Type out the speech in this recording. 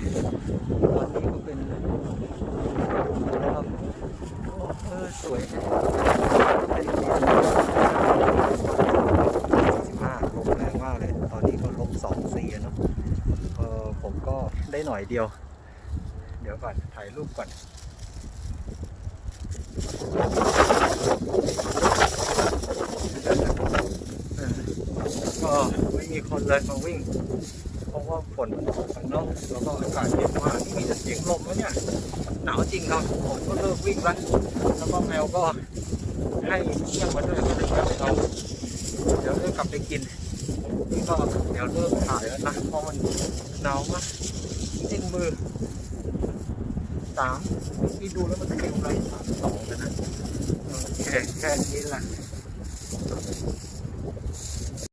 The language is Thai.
ตอนนี้ก็เป็นนะครับสวยเป็น15ลมแรงมากเลยตอนนี้ก็-2 เนาะผมก็ได้หน่อยเดียวเดี๋ยวก่อนถ่ายรูปก่อนก็ไม่มีคนเลยมาวิ่งเพราะว่าฝนมันตกกันเนาะแล้วก็อากาศเย็นมากมีแต่เสียงลมแล้วเนี่ยหนาวจริงครับผมก็เลิกวิ่งแล้วแล้วก็แมวก็ให้เที่ยงมาด้วยก็เลยเอาเดี๋ยวเลิกกลับไปกินนี่ก็เดี๋ยวเลิกถ่ายแล้วนะเพราะมันหนาวมากจริงมือ3ที่ดูแล้วมันเร็วเลย32เลยนะแค่นี้แหละ